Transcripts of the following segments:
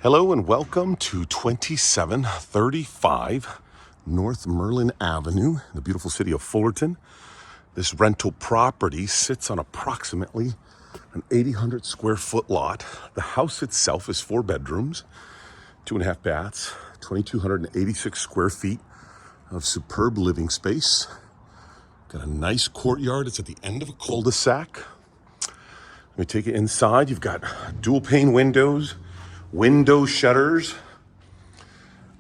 Hello and welcome to 2735 North Merlin Avenue, in the beautiful city of Fullerton. This rental property sits on approximately an 800 square foot lot. The house itself is 4 bedrooms, 2.5 baths, 2,286 square feet of superb living space. Got a nice courtyard. It's at the end of a cul-de-sac. Let me take you inside. You've got dual pane windows, window shutters,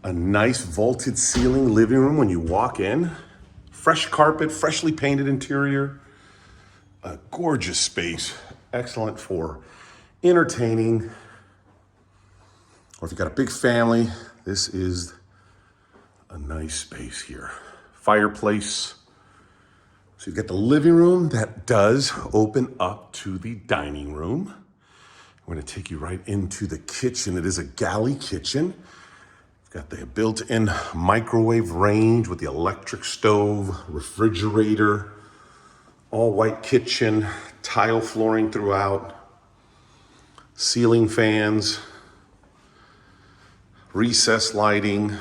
a nice vaulted ceiling living room when you walk in, fresh carpet, freshly painted interior, a gorgeous space, excellent for entertaining, or if you've got a big family, this is a nice space here. Fireplace. So you've got the living room that does open up to the dining room. We're gonna take you right into the kitchen. It is a galley kitchen. It's got the built-in microwave range with the electric stove, refrigerator, all white kitchen, tile flooring throughout, ceiling fans, recessed lighting.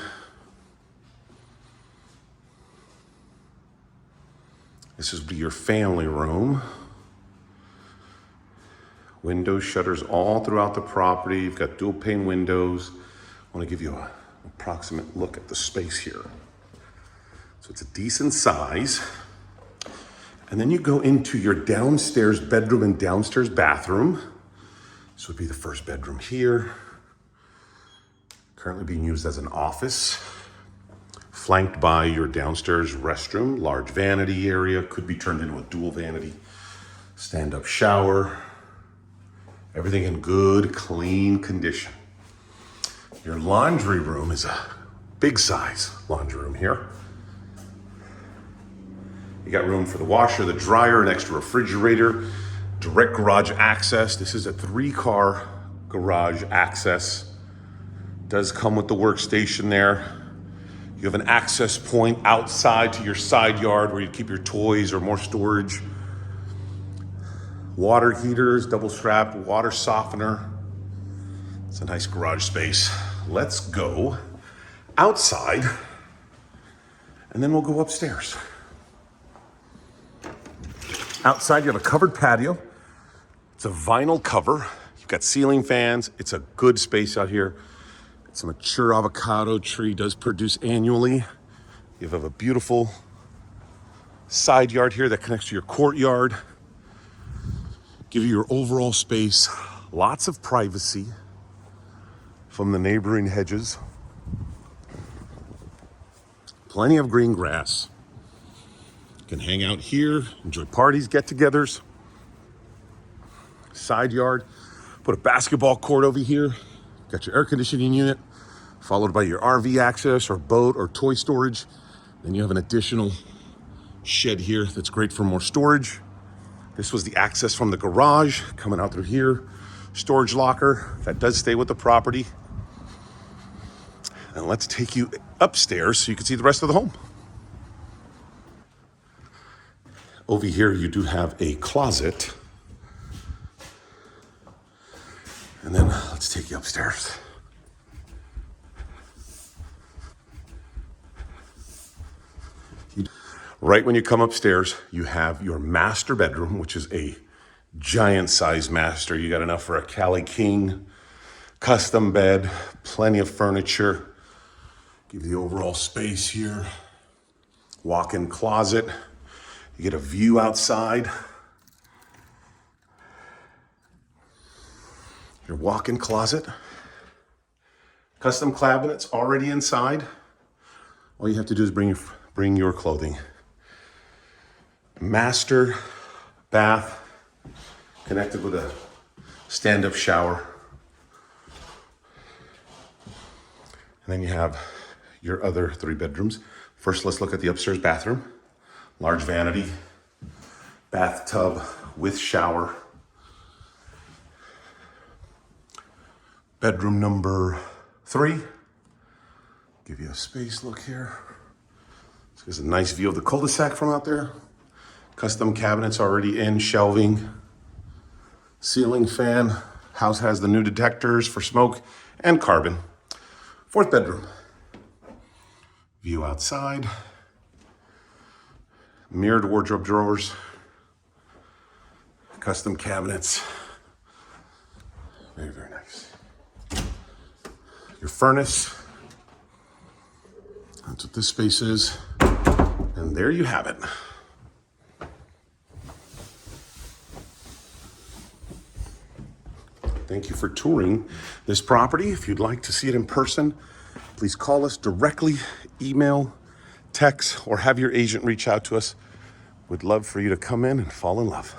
This is your family room. Window shutters all throughout the property. You've got dual pane windows. I want to give you an approximate look at the space here. So it's a decent size. And then you go into your downstairs bedroom and downstairs bathroom. This would be the first bedroom here. Currently being used as an office. Flanked by your downstairs restroom, large vanity area, could be turned into a dual vanity. Stand-up shower. Everything in good, clean condition. Your laundry room is a big size laundry room here. You got room for the washer, the dryer, an extra refrigerator, direct garage access. This is a 3-car garage access. Does come with the workstation there. You have an access point outside to your side yard where you keep your toys or more storage. Water heaters, double strap, water softener. It's a nice garage space. Let's go outside and then we'll go upstairs. Outside you have a covered patio. It's a vinyl cover. You've got ceiling fans. It's a good space out here. It's a mature avocado tree, does produce annually. You have a beautiful side yard here that connects to your courtyard. Give you your overall space, lots of privacy from the neighboring hedges. Plenty of green grass. You can hang out here, enjoy parties, get-togethers. Side yard, put a basketball court over here. Got your air conditioning unit, followed by your RV access or boat or toy storage. Then you have an additional shed here that's great for more storage. This was the access from the garage coming out through here. Storage locker that does stay with the property. And let's take you upstairs so you can see the rest of the home. Over here, you do have a closet. And then let's take you upstairs. Right when you come upstairs, you have your master bedroom, which is a giant size master. You got enough for a Cali King, custom bed, plenty of furniture. Give you the overall space here. Walk-in closet. You get a view outside. Your walk-in closet. Custom cabinets already inside. All you have to do is bring your clothing. Master bath connected with a stand-up shower. And then you have your other 3 bedrooms. First, let's look at the upstairs bathroom. Large vanity, bathtub with shower. Bedroom number 3. Give you a space look here. So there's a nice view of the cul-de-sac from out there. Custom cabinets already in, shelving, ceiling fan, House has the new detectors for smoke and carbon. 4th bedroom. View outside. Mirrored wardrobe drawers. Custom cabinets. Very, very nice. Your furnace. That's what this space is. And there you have it. Thank you for touring this property. If you'd like to see it in person, please call us directly, email, text, or have your agent reach out to us. We'd love for you to come in and fall in love.